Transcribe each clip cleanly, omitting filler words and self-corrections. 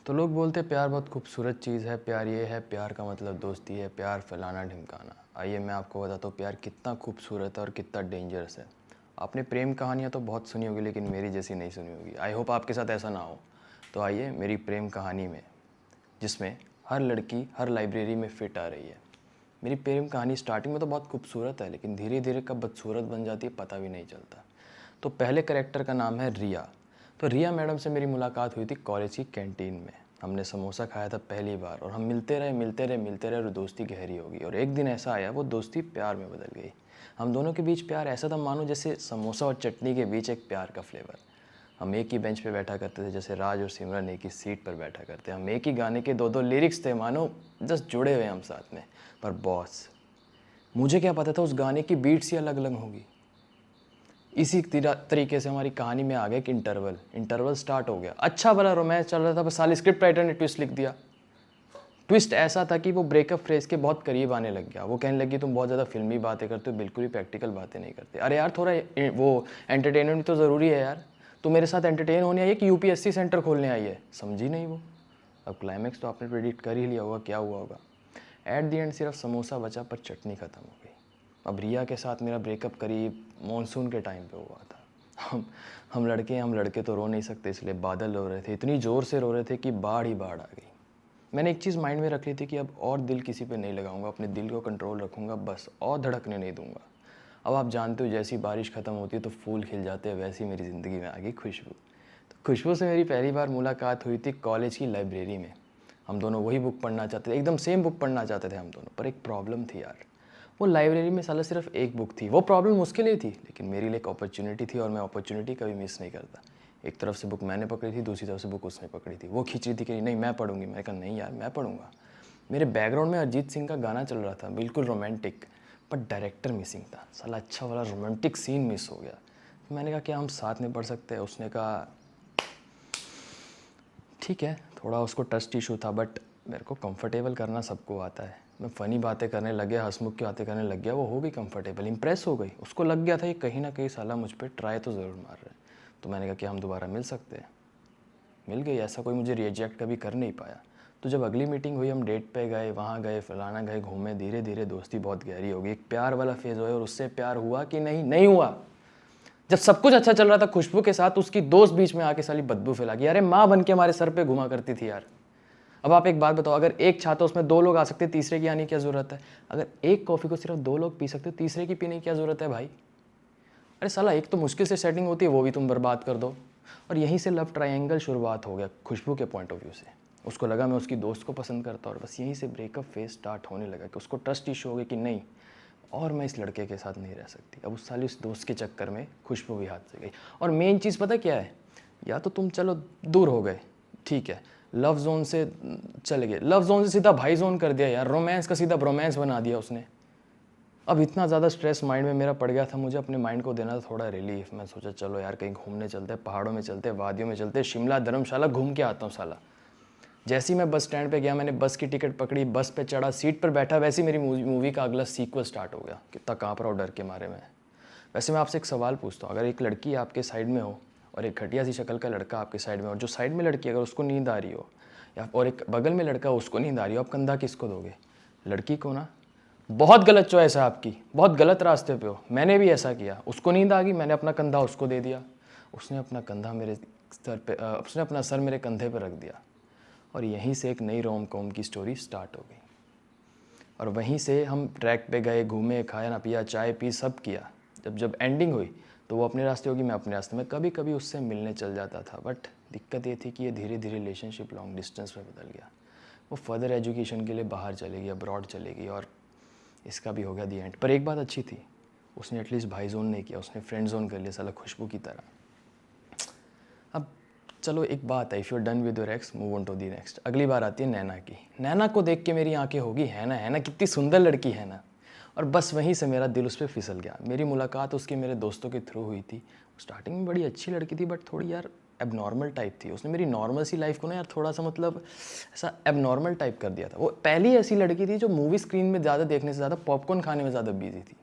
तो लोग बोलते हैं प्यार बहुत खूबसूरत चीज़ है, प्यार ये है, प्यार का मतलब दोस्ती है, प्यार फलाना ढिमकाना। आइए मैं आपको बताता हूँ प्यार कितना खूबसूरत है और कितना डेंजरस है। आपने प्रेम कहानियाँ तो बहुत सुनी होगी लेकिन मेरी जैसी नहीं सुनी होगी। आई होप आपके साथ ऐसा ना हो। तो आइए मेरी प्रेम कहानी में, जिसमें हर लड़की हर लाइब्रेरी में फिट आ रही है। मेरी प्रेम कहानी स्टार्टिंग में तो बहुत खूबसूरत है लेकिन धीरे धीरे कब बदसूरत बन जाती है पता भी नहीं चलता। तो पहले कैरेक्टर का नाम है रिया। तो रिया मैडम से मेरी मुलाकात हुई थी कॉलेज की कैंटीन में। हमने समोसा खाया था पहली बार और हम मिलते रहे और दोस्ती गहरी हो गई। और एक दिन ऐसा आया वो दोस्ती प्यार में बदल गई। हम दोनों के बीच प्यार ऐसा था मानो जैसे समोसा और चटनी के बीच एक प्यार का फ्लेवर। हम एक ही बेंच पे बैठा करते थे, जैसे राज और सिमरन एक ही सीट पर बैठा करते। हम एक ही गाने के दो दो लिरिक्स थे, मानो जस्ट जुड़े हुए हम साथ में। पर बॉस, मुझे क्या पता था उस गाने की बीट्स ही अलग अलग होगी। इसी तरीके से हमारी कहानी में आ गया कि इंटरवल स्टार्ट हो गया। अच्छा भला रोमांस चल रहा था, बस साली स्क्रिप्ट राइटर ने ट्विस्ट लिख दिया। ट्विस्ट ऐसा था कि वो ब्रेकअप फ्रेज के बहुत करीब आने लग गया। वो कहने लगी तुम बहुत ज़्यादा फिल्मी बातें करते हो, बिल्कुल ही प्रैक्टिकल बातें नहीं करते। अरे यार थोड़ा वो एंटरटेनमेंट भी तो ज़रूरी है यार। तू मेरे साथ एंटरटेन होने आई है कि यूपीएससी सेंटर खोलने आई है? समझी नहीं वो। अब क्लाइमैक्स तो आपने प्रेडिक्ट कर ही लिया होगा क्या हुआ होगा। एट दी एंड सिर्फ समोसा बचा पर चटनी ख़त्म हो गई। अब रिया के साथ मेरा ब्रेकअप करीब मॉनसून के टाइम पे हुआ था। हम हम लड़के तो रो नहीं सकते, इसलिए बादल रो रहे थे, इतनी ज़ोर से रो रहे थे कि बाढ़ ही बाढ़ आ गई। मैंने एक चीज़ माइंड में रख ली थी कि अब और दिल किसी पे नहीं लगाऊंगा, अपने दिल को कंट्रोल रखूंगा बस, और धड़कने नहीं दूंगा। अब आप जानते हो जैसी बारिश ख़त्म होती है तो फूल खिल जाते हैं, वैसी मेरी ज़िंदगी में आ गई खुशबू। तो खुशबू से मेरी पहली बार मुलाकात हुई थी कॉलेज की लाइब्रेरी में। हम दोनों वही बुक पढ़ना चाहते थे, एकदम सेम बुक पढ़ना चाहते थे हम दोनों। पर एक प्रॉब्लम थी यार, वो लाइब्रेरी में साला सिर्फ एक बुक थी। वो प्रॉब्लम उसके लिए थी लेकिन मेरे लिए एक अपॉर्चुनिटी थी और मैं अपॉर्चुनिटी कभी मिस नहीं करता। एक तरफ से बुक मैंने पकड़ी थी, दूसरी तरफ से बुक उसने पकड़ी थी। वो खींच रही थी कि नहीं मैं पढ़ूंगी, मैंने कहा नहीं यार मैं पढ़ूंगा। मेरे बैकग्राउंड में अरिजीत सिंह का गाना चल रहा था, बिल्कुल रोमांटिक, पर डायरेक्टर मिसिंग था। साला अच्छा वाला रोमांटिक सीन मिस हो गया। तो मैंने कहा क्या हम साथ में पढ़ सकते हैं? उसने कहा ठीक है। थोड़ा उसको ट्रस्ट इशू था बट मेरे को कंफर्टेबल करना सबको आता है। मैं फ़नी बातें करने लग गया, हंसमुख की बातें करने लग गया, वो हो गई कंफर्टेबल, इंप्रेस हो गई। उसको लग गया था ये कहीं ना कहीं साला मुझ पर ट्राई तो ज़रूर मार रहा है। तो मैंने कहा कि हम दोबारा मिल सकते हैं। मिल गई, ऐसा कोई मुझे रिजेक्ट कभी कर नहीं पाया। तो जब अगली मीटिंग हुई हम डेट पे गए, वहाँ गए, फलाना गए, घूमे, धीरे धीरे दोस्ती बहुत गहरी हो गई। एक प्यार वाला फेज़ हुआ और उससे प्यार हुआ कि नहीं? नहीं हुआ। जब सब कुछ अच्छा चल रहा था खुशबू के साथ, उसकी दोस्त बीच में आके साली बदबू फैला गई। अरे माँ बन के हमारे सर पे घुमा करती थी यार। अब आप एक बात बताओ, अगर एक छाता उसमें दो लोग आ सकते, तीसरे की आने की क्या ज़रूरत है? अगर एक कॉफ़ी को सिर्फ दो लोग पी सकते, तीसरे की पीने की क्या ज़रूरत है भाई? अरे साला एक तो मुश्किल से सेटिंग होती है, वो भी तुम बर्बाद कर दो। और यहीं से लव ट्रायंगल शुरुआत हो गया खुशबू के पॉइंट ऑफ व्यू से। उसको लगा मैं उसकी दोस्त को पसंद करता, और बस यहीं से ब्रेकअप फेज स्टार्ट होने लगा कि उसको ट्रस्ट इशू हो गया कि नहीं, और मैं इस लड़के के साथ नहीं रह सकती। अब उस साली उस दोस्त के चक्कर में खुशबू भी हाथ से गई। और मेन चीज़ पता क्या है? या तो तुम चलो दूर हो गए, ठीक है, लव जोन से चले गए, लव जोन से सीधा भाई जोन कर दिया यार, रोमांस का सीधा ब्रोमांस बना दिया उसने। अब इतना ज़्यादा स्ट्रेस माइंड में मेरा पड़ गया था, मुझे अपने माइंड को देना था थोड़ा रिलीफ। मैं सोचा चलो यार कहीं घूमने चलते हैं, पहाड़ों में चलते हैं, वादियों में चलते हैं, शिमला धर्मशाला घूम के आता हूँ साला। जैसे ही मैं बस स्टैंड पे गया, मैंने बस की टिकट पकड़ी, बस पे चढ़ा, सीट पर बैठा, वैसे ही मेरी मूवी का अगला सीक्वल स्टार्ट हो गया। कितना काँप रहा हूँ डर के मारे में। वैसे मैं आपसे एक सवाल पूछता हूँ, अगर एक लड़की आपके साइड में हो और एक घटिया सी शक्ल का लड़का आपके साइड में हो, और जो साइड में लड़की अगर उसको नींद आ रही हो, या और एक बगल में लड़का उसको नींद आ रही हो, आप कंधा किसको दोगे? लड़की को ना। बहुत गलत चॉइस है आपकी, बहुत गलत रास्ते पे हो। मैंने भी ऐसा किया, उसको नींद आ गई, मैंने अपना कंधा उसको दे दिया, उसने अपना कंधा मेरे सर पे उसने अपना सर मेरे कंधे पर रख दिया। और यहीं से एक नई रोम कॉम की स्टोरी स्टार्ट हो गई। और वहीं से हम ट्रैक पे गए, घूमे, खाया ना पिया, चाय पी, सब किया। जब जब एंडिंग हुई तो वो अपने रास्ते होगी, मैं अपने रास्ते में। कभी कभी उससे मिलने चल जाता था, बट दिक्कत ये थी कि ये धीरे धीरे रिलेशनशिप लॉन्ग डिस्टेंस में बदल गया। वो फर्दर एजुकेशन के लिए बाहर चलेगी, अब्रॉड चलेगी, और इसका भी हो गया दी एंड। पर एक बात अच्छी थी, उसने एटलीस्ट भाई जोन नहीं किया, उसने फ्रेंड जोन कर लिया साला खुशबू की तरह। अब चलो एक बात है, if you are done with your ex move on to the next. अगली बार आती है नैना की। नैना को देख के मेरी आंखें होगी है ना कितनी सुंदर लड़की है ना। और बस वहीं से मेरा दिल उस पर फिसल गया। मेरी मुलाकात उसके मेरे दोस्तों के थ्रू हुई थी। स्टार्टिंग में बड़ी अच्छी लड़की थी बट थोड़ी यार एबनॉर्मल टाइप थी। उसने मेरी नॉर्मल सी लाइफ को ना यार थोड़ा सा मतलब ऐसा एबनॉर्मल टाइप कर दिया था। वो पहली ऐसी लड़की थी जो मूवी स्क्रीन में ज़्यादा देखने से ज़्यादा पॉपकॉर्न खाने में ज़्यादा बिजी थी।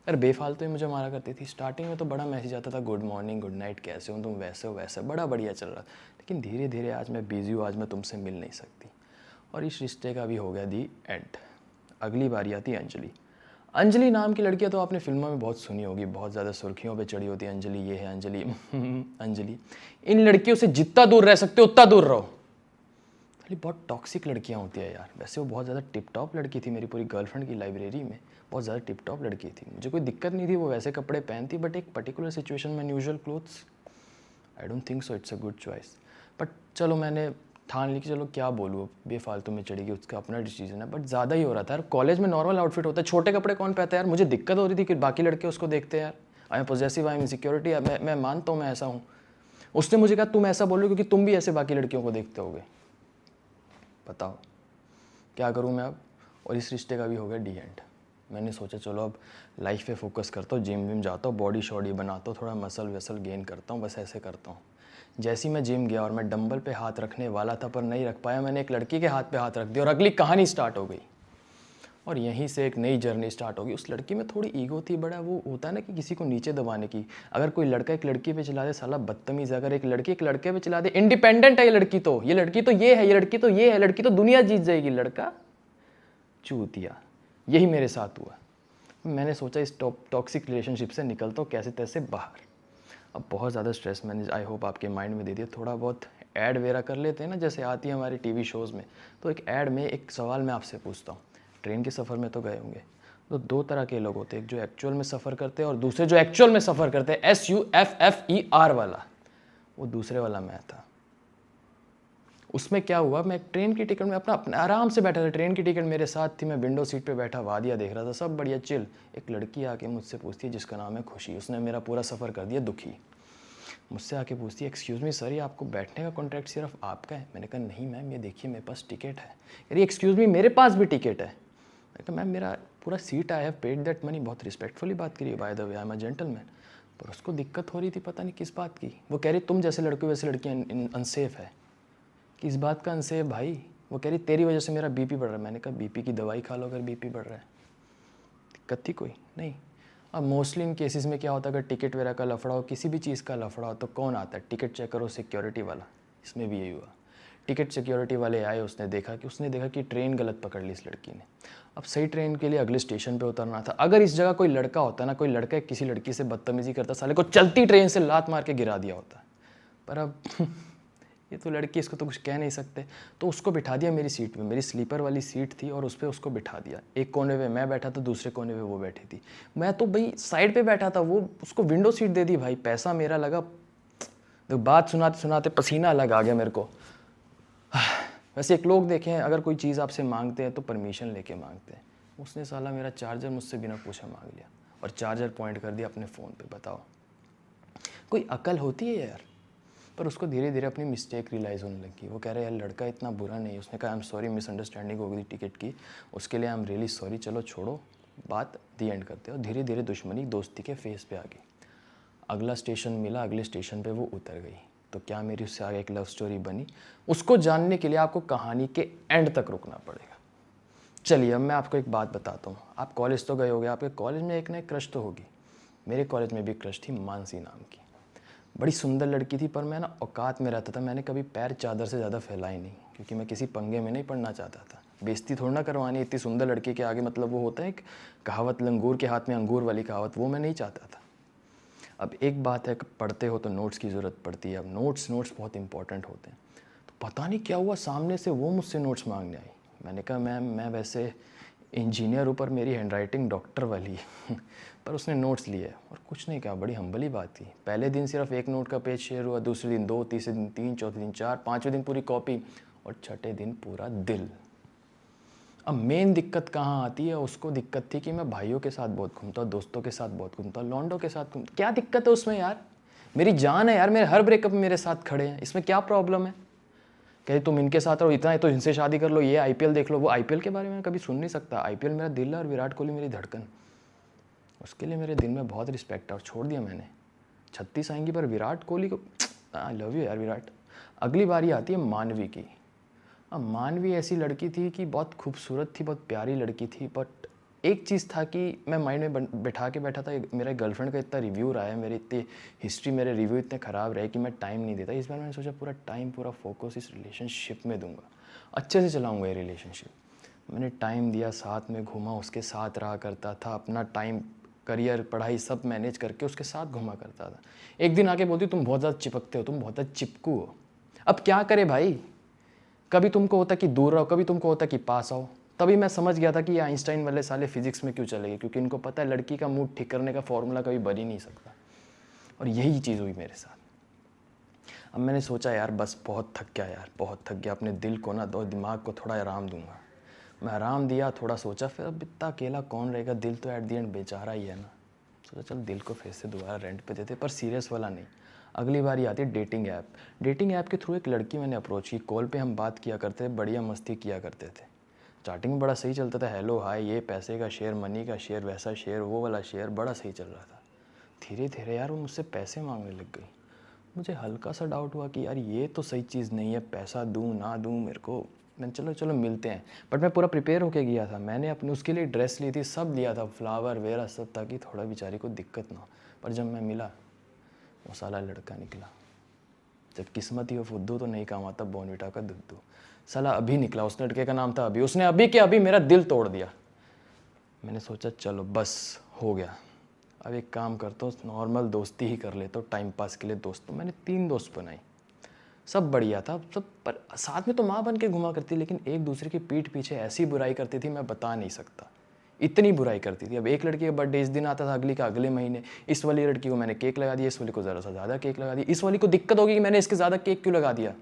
अरे बेफालतू ही मुझे मारा करती थी। स्टार्टिंग में तो बड़ा मैसेज आता था, गुड मॉर्निंग गुड नाइट, कैसे हो तुम, वैसे हो वैसे, बड़ा बढ़िया चल रहा। लेकिन धीरे धीरे आज मैं बिज़ी हूँ, आज मैं तुमसे मिल नहीं सकती, और इस रिश्ते का भी हो गया दी एंड। अगली बारी आती अंजलि। अंजलि नाम की लड़कियां तो आपने फिल्मों में बहुत सुनी होगी, बहुत ज़्यादा सुर्खियों पे चढ़ी होती है, अंजलि ये है अंजलि अंजलि। इन लड़कियों से जितना दूर रह सकते हो उतना दूर रहो। खाली बहुत टॉक्सिक लड़कियां होती है यार। वैसे वो बहुत ज़्यादा टिप टॉप लड़की थी, मेरी पूरी गर्लफ्रेंड की लाइब्रेरी में बहुत ज़्यादा टिप टॉप लड़की थी, मुझे कोई दिक्कत नहीं थी, वो वैसे कपड़े पहनती, बट एक पर्टिकुलर सिचुएशन में unusual clothes, I don't think so it's a good choice. But चलो मैंने ठान ली कि चलो क्या बोलूँ, बेफालतू में चढ़ेगी, उसका अपना डिसीजन है, बट ज़्यादा ही हो रहा था यार। कॉलेज में नॉर्मल आउटफिट होता है, छोटे कपड़े कौन पहनता है यार। मुझे दिक्कत हो रही थी कि बाकी लड़के उसको देखते हैं यार। I am possessive, I am insecurity, मैं मानता हूँ मैं ऐसा हूँ। उसने मुझे कहा तुम ऐसा बोल रहे हो क्योंकि तुम भी ऐसे बाकी लड़कियों को देखते होगे। बताओ क्या करूँ मैं अब। और इस रिश्ते का भी हो गया डी एंड। मैंने सोचा चलो अब लाइफ पे फोकस करता हूँ, जिम विम जाता हूँ, बॉडी शॉडी बनाता हूँ, थोड़ा मसल वसल गेन करता हूँ, बस ऐसे करता हूँ। जैसे ही मैं जिम गया और मैं डंबल पे हाथ रखने वाला था पर नहीं रख पाया, मैंने एक लड़की के हाथ पे हाथ रख दिया और अगली कहानी स्टार्ट हो गई। और यहीं से एक नई जर्नी स्टार्ट होगी। उस लड़की में थोड़ी ईगो थी, बड़ा वो होता है ना कि किसी को नीचे दबाने की। अगर कोई लड़का एक लड़की पे चला दे साला बदतमीज है, अगर एक लड़की एक लड़के पे चला दे, इंडिपेंडेंट है ये लड़की तो, ये लड़की तो ये है, ये लड़की तो ये है, लड़की तो दुनिया जीत जाएगी, लड़का चूतिया। यही मेरे साथ हुआ। मैंने सोचा इस टॉक्सिक रिलेशनशिप से निकलता हूँ कैसे तैसे बाहर। अब बहुत ज़्यादा स्ट्रेस मैंने आई होप आपके माइंड में दे दिया। थोड़ा बहुत ऐड वगैरह कर लेते हैं ना, जैसे आती है हमारे टीवी शोज़ में। तो एक ऐड में एक सवाल मैं आपसे पूछता हूँ। ट्रेन के सफ़र में तो गए होंगे, तो दो तरह के लोग होते हैं, एक जो एक्चुअल में सफ़र करते हैं और दूसरे जो एक्चुअल में सफ़र करते हैं, SUFFER वाला। वो दूसरे वाला मैं था। उसमें क्या हुआ, मैं ट्रेन की टिकट में अपना आराम से बैठा था, ट्रेन की टिकट मेरे साथ थी, मैं विंडो सीट पे बैठा वादिया देख रहा था, सब बढ़िया चिल। एक लड़की आके मुझसे पूछती है जिसका नाम है खुशी, उसने मेरा पूरा सफ़र कर दिया दुखी। मुझसे आके पूछती है एक्सक्यूज़ मी सर, ये आपको बैठने का कॉन्ट्रैक्ट सिर्फ आपका है? मैंने कहा नहीं मैम, ये देखिए मेरे पास टिकट है। यार एक्सक्यूज़ मी, मेरे पास भी टिकट है। मैंने कहा मैम मेरा पूरा seat, I have paid that money. बहुत रिस्पेक्टफुली बात करिए, by the way I am a gentleman. पर उसको दिक्कत हो रही थी, पता नहीं किस बात की। वो कह रही तुम जैसे लड़के वैसे लड़कियाँ अनसेफ है। किस बात का अनसेफ भाई? वो कह रही तेरी वजह से मेरा बीपी बढ़ रहा है। मैंने कहा बीपी की दवाई खा लो अगर बीपी बढ़ रहा है, दिक्कत थी कोई नहीं। अब मोस्टली इन केसेस में क्या होता है, अगर टिकट वगैरह का लफड़ा हो, किसी भी चीज़ का लफड़ा हो, तो कौन आता है? टिकट चेक करो, सिक्योरिटी वाला। इसमें भी यही हुआ। टिकट सिक्योरिटी वाले आए, उसने देखा कि ट्रेन गलत पकड़ ली इस लड़की ने। अब सही ट्रेन के लिए अगले स्टेशन पे उतरना था। अगर इस जगह कोई लड़का होता ना, कोई लड़का किसी लड़की से बदतमीजी करता, साले को चलती ट्रेन से लात मार के गिरा दिया होता। पर अब ये तो लड़की, इसको तो कुछ कह नहीं सकते। तो उसको बिठा दिया मेरी सीट पे, मेरी स्लीपर वाली सीट थी और उस पर उसको बिठा दिया। एक कोने पे मैं बैठा था, दूसरे कोने पे वो बैठी थी। मैं तो भाई साइड पे बैठा था, वो उसको विंडो सीट दे दी। भाई पैसा मेरा लगा। तो बात सुनाते सुनाते पसीना अलग आ गया मेरे को। वैसे एक लोग देखे हैं, अगर कोई चीज़ आपसे मांगते हैं तो परमिशन लेके मांगते हैं। उसने साला मेरा चार्जर मुझसे बिना पूछे मांग लिया और चार्जर पॉइंट कर दिया अपने फ़ोन पे। बताओ कोई अकल होती है यार? पर उसको धीरे धीरे अपनी मिस्टेक रियलाइज़ होने लगी। वो कह रहे यार लड़का इतना बुरा नहीं है। उसने कहा आई एम सॉरी, मिसअंडरस्टैंडिंग हो गई टिकट की, उसके लिए आई एम रियली सॉरी, चलो छोड़ो बात, दी एंड करते हो। धीरे धीरे दुश्मनी दोस्ती के फेस पे आ गई। अगला स्टेशन मिला, अगले स्टेशन पे वो उतर गई। तो क्या मेरी उससे आगे एक लव स्टोरी बनी? उसको जानने के लिए आपको कहानी के एंड तक रुकना पड़ेगा। चलिए अब मैं आपको एक बात बताता हूँ। आप कॉलेज तो गए होगे, आपके कॉलेज में एक ना एक क्रश तो होगी। मेरे कॉलेज में भी क्रश थी, मानसी नाम की। बड़ी सुंदर लड़की थी, पर मैं ना औकात में रहता था। मैंने कभी पैर चादर से ज़्यादा फैलाए नहीं, क्योंकि मैं किसी पंगे में नहीं पड़ना चाहता था। बेइज्जती थोड़ा ना करवानी इतनी सुंदर लड़की के आगे। मतलब वो होता है एक कहावत, लंगूर के हाथ में अंगूर वाली कहावत, वो मैं नहीं चाहता था। अब एक बात है कि पढ़ते हो तो नोट्स की ज़रूरत पड़ती है। अब नोट्स बहुत इंपॉर्टेंट होते हैं। तो पता नहीं क्या हुआ, सामने से वो मुझसे नोट्स मांगने आई। मैंने कहा मैम मैं वैसे इंजीनियर हूँ, पर मेरी हैंडराइटिंग डॉक्टर वाली है। पर उसने नोट्स लिए और कुछ नहीं कहा, बड़ी हम्बली बात थी। पहले दिन सिर्फ एक नोट का पेज शेयर हुआ, दूसरे दिन 2, तीसरे दिन 3, चौथे दिन 4, पाँचवें दिन पूरी कॉपी और छठे दिन पूरा दिल। अब मेन दिक्कत कहाँ आती है? उसको दिक्कत थी कि मैं भाइयों के साथ बहुत घूमता, दोस्तों के साथ बहुत घूमता, लॉन्डो के साथ घूमता। क्या दिक्कत है उसमें यार? मेरी जान है यार, मेरे हर ब्रेकअप में मेरे साथ खड़े हैं, इसमें क्या प्रॉब्लम है? कहे तुम इनके साथ रहो, इतना है तो इनसे शादी कर लो, ये आईपीएल देख लो। वो आईपीएल के बारे में कभी सुन नहीं सकता। आईपीएल मेरा दिल है और विराट कोहली मेरी धड़कन। उसके लिए मेरे दिल में बहुत रिस्पेक्ट है और छोड़ दिया मैंने। 36 आएंगी पर विराट कोहली को आई लव यू यार विराट। अगली बारी आती है मानवी की। अब मानवी ऐसी लड़की थी कि बहुत खूबसूरत थी, बहुत प्यारी लड़की थी, बट एक चीज़ था कि मैं माइंड में बैठा के बैठा था, मेरा गर्लफ्रेंड का इतना रिव्यू रहा है, मेरी इतनी हिस्ट्री, मेरे रिव्यू इतने ख़राब रहे कि मैं टाइम नहीं देता। इस बार मैंने सोचा पूरा टाइम, पूरा फोकस इस रिलेशनशिप में दूंगा, अच्छे से चलाऊंगा ये रिलेशनशिप। मैंने टाइम दिया, साथ में घूमा, उसके साथ रहा करता था, अपना टाइम, करियर, पढ़ाई सब मैनेज करके उसके साथ घूमा करता था। एक दिन आके बोलती तुम बहुत ज़्यादा चिपकते हो, तुम बहुत ज़्यादा चिपकू हो। अब क्या करे भाई, कभी तुमको होता कि दूर रहो, कभी तुमको होता कि पास आओ। तभी मैं समझ गया था कि ये आइंस्टाइन वाले साले फिजिक्स में क्यों चले गए, क्योंकि इनको पता है लड़की का मूड ठीक करने का फॉर्मूला कभी बन ही नहीं सकता। और यही चीज़ हुई मेरे साथ। अब मैंने सोचा यार बस बहुत थक गया यार, बहुत थक गया, अपने दिल को ना दो, दिमाग को थोड़ा आराम दूंगा। मैं आराम दिया, थोड़ा सोचा, फिर अब इतना अकेला कौन रहेगा, दिल तो एट दी एंड बेचारा ही है ना। सोचा चल दिल को फिर से दोबारा रेंट पे देते, पर सीरियस वाला नहीं। अगली बार आती है डेटिंग ऐप। डेटिंग ऐप के थ्रू एक लड़की मैंने अप्रोच की, कॉल पे हम बात किया करते थे, बढ़िया मस्ती किया करते थे, स्टार्टिंग में बड़ा सही चलता था, हेलो हाय, ये पैसे का शेयर, मनी का शेयर, वैसा शेयर, वो वाला शेयर, बड़ा सही चल रहा था। धीरे धीरे यार वो मुझसे पैसे मांगने लग गई। मुझे हल्का सा डाउट हुआ कि यार ये तो सही चीज़ नहीं है, पैसा दूँ ना दूँ मेरे को। मैंने चलो चलो मिलते हैं, बट मैं पूरा प्रिपेयर होके गया था, मैंने अपने उसके लिए ड्रेस ली थी, सब लिया था, फ्लावर वगैरह सब, ताकि थोड़ा बेचारी को दिक्कत ना हो। पर जब मैं मिला, वो साला लड़का निकला। जब किस्मत ही हो फुद्दू तो नहीं काम आता बॉर्नविटा का दुद्धू। साला अभी निकला, उस लड़के का नाम था अभी, उसने अभी के अभी मेरा दिल तोड़ दिया। मैंने सोचा चलो बस हो गया, अब एक काम करता हूँ, नॉर्मल दोस्ती ही कर लेता हूँ, टाइम पास के लिए दोस्त। तो मैंने 3 दोस्त बनाई, सब बढ़िया था सब, पर साथ में तो माँ बन के घुमा करती, लेकिन एक दूसरे की पीठ पीछे ऐसी बुराई करती थी मैं बता नहीं सकता, इतनी बुराई करती थी। अब एक लड़की का बर्थडे इस दिन आता था, अगली का अगले महीने। इस वाली लड़की को मैंने केक लगा दिया, इस वाली को ज़रा सा ज़्यादा केक लगा दिया, इस वाली को दिक्कत होगी कि मैंने इसके ज़्यादा केक क्यों लगा दिया।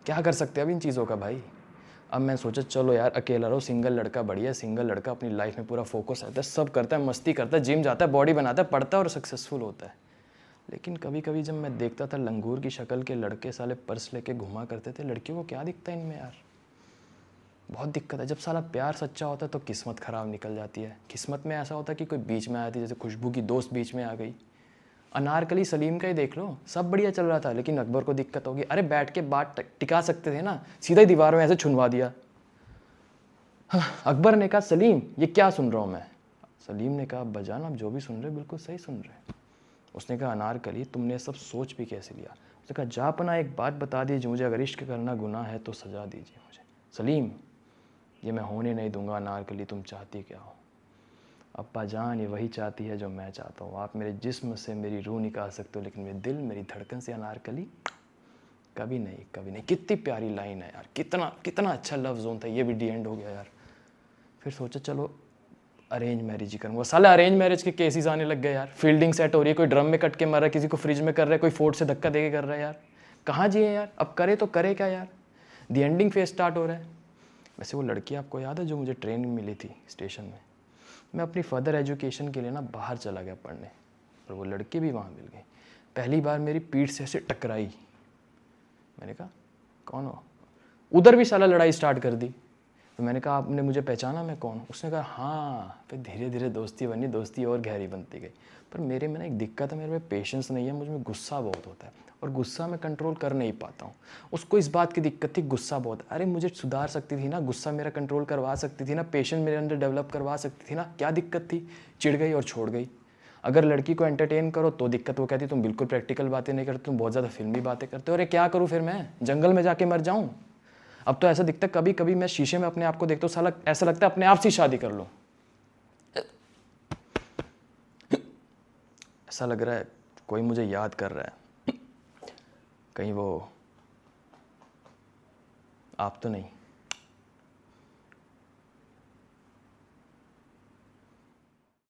क्या कर सकते हैं अब इन चीज़ों का भाई। अब मैं सोचा चलो यार अकेला रहो, सिंगल लड़का बढ़िया, सिंगल लड़का अपनी लाइफ में पूरा फोकस रहता है, सब करता है, मस्ती करता है, जिम जाता है, बॉडी बनाता है, पढ़ता है और सक्सेसफुल होता है। लेकिन कभी कभी जब मैं देखता था लंगूर की शक्ल के लड़के साले पर्स लेके घुमा करते थे, लड़कियों को क्या दिखता है इनमें यार, बहुत दिक्कत है। जब साला प्यार सच्चा होता है तो किस्मत ख़राब निकल जाती है। किस्मत में ऐसा होता है कि कोई बीच में आ जाती है, जैसे खुशबू की दोस्त बीच में आ गई। अनारकली सलीम का ही देख लो, सब बढ़िया चल रहा था, लेकिन अकबर को दिक्कत होगी। अरे बैठ के बात टिका सकते थे ना, सीधा ही दीवार में ऐसे छुनवा दिया। हाँ, अकबर ने कहा सलीम ये क्या सुन रहा हूँ मैं। सलीम ने कहा अब्बाजान आप जो भी सुन रहे बिल्कुल सही सुन रहे। उसने कहा अनारकली तुमने सब सोच भी कैसे लिया। उसने कहा जा अपना एक बात बता दीजिए मुझे, अगर इश्क करना गुनाह है तो सजा दीजिए मुझे। सलीम ये मैं होने नहीं दूंगा अनारकली, तुम चाहती क्या हो। अब्बा जान ये वही चाहती है जो मैं चाहता हूँ, आप मेरे जिस्म से मेरी रूह निकाल सकते हो, लेकिन मेरे दिल मेरी धड़कन से अनारकली कभी नहीं, कभी नहीं। कितनी प्यारी लाइन है यार, कितना कितना अच्छा लव जोन था, ये भी डी एंड हो गया यार। फिर सोचा चलो अरेंज मैरिज ही करूँगा। साला अरेंज मैरिज के केसेस आने लग गए यार, फील्डिंग सेट हो रही है, कोई ड्रम में कट के मर रहा है, किसी को फ्रिज में कर रहा है, कोई फोर्ट से धक्का दे के कर रहा है यार। कहाँ जिए यार, अब करे तो करे क्या यार, दी एंडिंग फेज स्टार्ट हो रहा है। वैसे वो लड़की आपको याद है जो मुझे ट्रेन में मिली थी स्टेशन में, मैं अपनी फर्दर एजुकेशन के लिए ना बाहर चला गया पढ़ने, और वो लड़की भी वहाँ मिल गई। पहली बार मेरी पीठ से ऐसे टकराई, मैंने कहा कौन हो, उधर भी साला लड़ाई स्टार्ट कर दी। तो मैंने कहा आपने मुझे पहचाना मैं कौन हूँ। उसने कहा हाँ। फिर धीरे धीरे दोस्ती बनी, दोस्ती और गहरी बनती गई। पर मेरे में ना एक दिक्कत है, मेरे में पेशेंस नहीं है, मुझ में गुस्सा बहुत होता है, और गुस्सा मैं कंट्रोल कर नहीं पाता हूँ। उसको इस बात की दिक्कत थी, गुस्सा बहुत। अरे मुझे सुधार सकती थी ना, गुस्सा मेरा कंट्रोल करवा सकती थी ना, पेशेंस मेरे अंदर डेवलप करवा सकती थी ना, क्या दिक्कत थी। चिढ़ गई और छोड़ गई। अगर लड़की को एंटरटेन करो तो दिक्कत, वो कहती तुम बिल्कुल प्रैक्टिकल बातें नहीं करते, तुम बहुत ज़्यादा फिल्मी बातें करते हो। अरे क्या करूँ फिर, मैं जंगल में जाके मर जाऊँ। अब तो ऐसा दिखता है, कभी कभी मैं शीशे में अपने आप को देखता हूँ, साला ऐसा लगता है अपने आप से शादी कर लो। ऐसा लग रहा है कोई मुझे याद कर रहा है, कहीं वो आप तो नहीं।